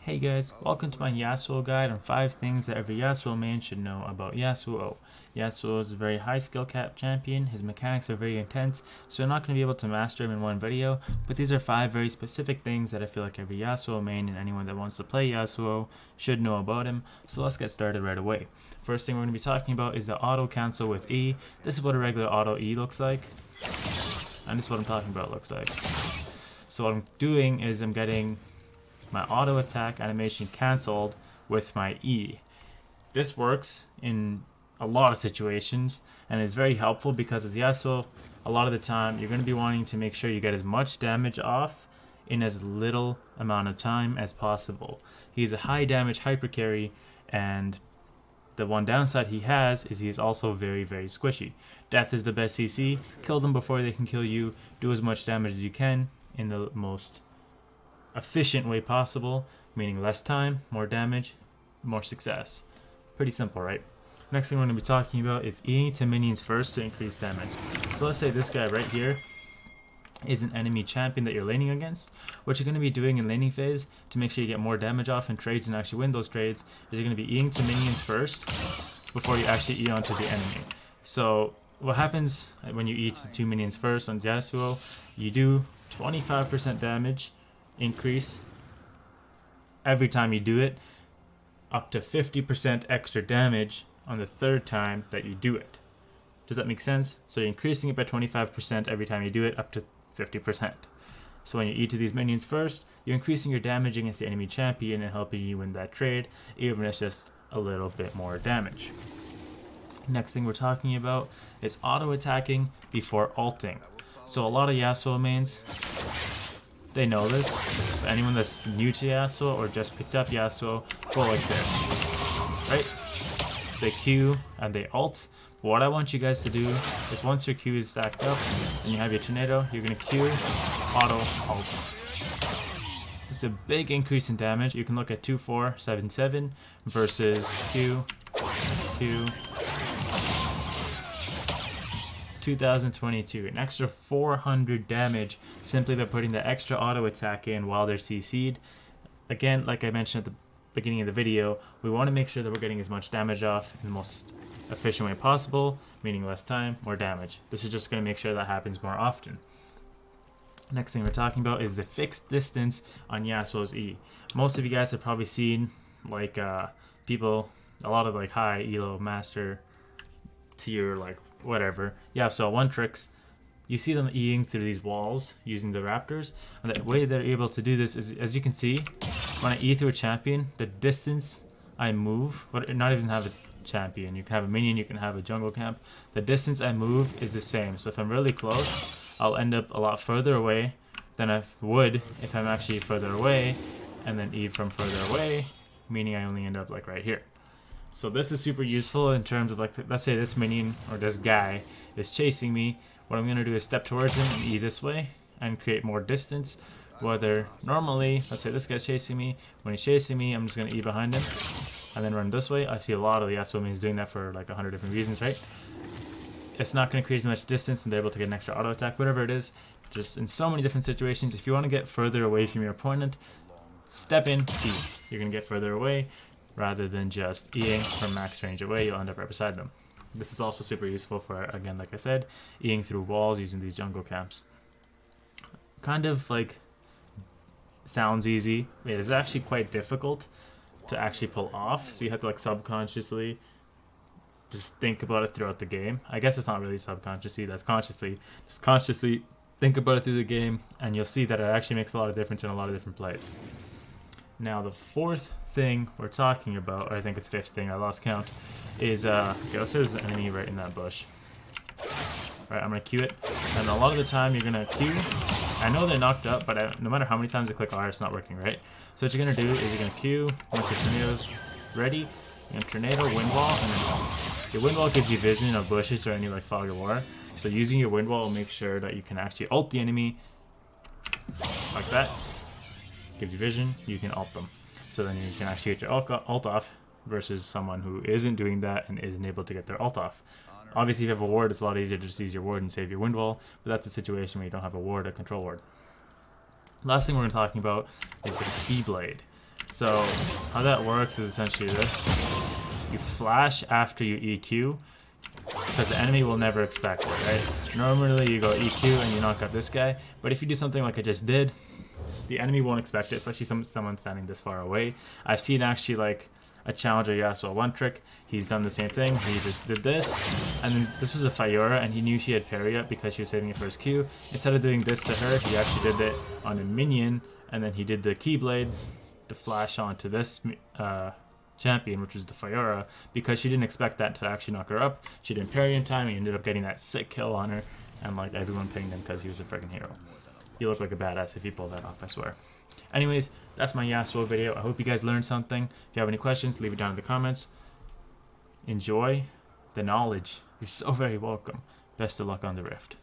Hey guys, welcome to my Yasuo guide on 5 things that every Yasuo main should know about Yasuo. Yasuo is a very high skill cap champion, his mechanics are very intense, so you're not going to be able to master him in one video, but these are 5 very specific things that I feel like every Yasuo main and anyone that wants to play Yasuo should know about him, so let's get started right away. First thing we're going to be talking about is the auto cancel with E. This is what a regular auto E looks like, and this is what I'm talking about looks like. So what I'm doing is I'm getting my auto attack animation cancelled with my E. This works in a lot of situations and is very helpful because as Yasuo, a lot of the time you're going to be wanting to make sure you get as much damage off in as little amount of time as possible. He's a high damage hyper carry, and the one downside he has is he is also very squishy. Death is the best CC. Kill them before they can kill you. Do as much damage as you can in the most efficient way possible, meaning less time, more damage, more success. Pretty simple, right? Next thing we're going to be talking about is Eing to minions first to increase damage. So let's say this guy right here is an enemy champion that you're laning against. What you're going to be doing in laning phase to make sure you get more damage off in trades and actually win those trades is you're going to be Eing to minions first before you actually E onto the enemy. So what happens when you E to 2 minions first on Yasuo, you do 25% damage increase every time you do it, up to 50% extra damage on the third time that you do it. Does that make sense? So you're increasing it by 25% every time you do it, up to 50%. So when you E to these minions first, you're increasing your damage against the enemy champion and helping you win that trade, even if it's just a little bit more damage. Next thing we're talking about is auto attacking before ulting. So a lot of Yasuo mains, they know this. But anyone that's new to Yasuo or just picked up Yasuo, go like this, right? They Q and they ult. But what I want you guys to do is once your Q is stacked up and you have your tornado, you're gonna Q, auto, ult. It's a big increase in damage. You can look at 2477 versus Q, 2022, an extra 400 damage simply by putting the extra auto attack in while they're CC'd. Again, like I mentioned at the beginning of the video, we want to make sure that we're getting as much damage off in the most efficient way possible, meaning less time, more damage. This is just going to make sure that happens more often. Next thing we're talking about is the fixed distance on Yasuo's E. Most of you guys have probably seen like people, a lot of like high elo master tier, like whatever. Yeah, so one tricks, you see them Eing through these walls using the raptors, and the way they're able to do this is, as you can see, when I E through a champion, the distance I move, but not even have a champion, you can have a minion, you can have a jungle camp, the distance I move is the same. So if I'm really close, I'll end up a lot further away than I would if I'm actually further away, and then E from further away, meaning I only end up like right here. So this is super useful in terms of, like, let's say this minion or this guy is chasing me. What I'm going to do is step towards him and E this way and create more distance. Whether normally, let's say this guy's chasing me. When he's chasing me, I'm just going to E behind him and then run this way. I see a lot of the Yasuo mains doing that for like 100 different reasons, right? It's not going to create as much distance and they're able to get an extra auto attack, whatever it is. Just in so many different situations, if you want to get further away from your opponent, step in, E. You're going to get further away. Rather than just Eing from max range away, you'll end up right beside them. This is also super useful for, again, like I said, Eing through walls using these jungle camps. Kind of like sounds easy. It is actually quite difficult to actually pull off. So you have to like subconsciously just think about it throughout the game. I guess it's not really subconsciously, that's consciously. Just consciously think about it through the game and you'll see that it actually makes a lot of difference in a lot of different plays. Now the fourth thing we're talking about, or I think it's fifth thing, I lost count, is okay, let's say there's an enemy right in that bush. Alright, I'm gonna Q it, and a lot of the time you're gonna Q. I know they're knocked up, but no matter how many times I click R, it's not working, right? So what you're gonna do is you're gonna Q, once your tornado's ready, you're gonna tornado, wind wall, and then ult. Your wind wall gives you vision of bushes or any like fog or war, so using your wind wall will make sure that you can actually ult the enemy like that. Gives you vision, you can ult them. So then you can actually get your ult off versus someone who isn't doing that and isn't able to get their ult off. Obviously, if you have a ward, it's a lot easier to just use your ward and save your wind wall, but that's a situation where you don't have a ward, a control ward. Last thing we're going to be talking about is the Keyblade. So how that works is essentially this. You flash after you EQ, because the enemy will never expect it, right? Normally you go EQ and you knock out this guy, but if you do something like I just did, the enemy won't expect it, especially someone standing this far away. I've seen actually like a challenger Yasuo one trick. He's done the same thing. He just did this, and then this was a Fiora, and he knew she had parry up because she was saving it for his Q. Instead of doing this to her, he actually did it on a minion, and then he did the Keyblade to flash onto this champion, which was the Fiora, because she didn't expect that to actually knock her up. She didn't parry in time, and he ended up getting that sick kill on her, and like everyone pinged him because he was a freaking hero. You look like a badass if you pull that off, I swear. Anyways, that's my Yasuo video. I hope you guys learned something. If you have any questions, leave it down in the comments. Enjoy the knowledge. You're so very welcome. Best of luck on the Rift.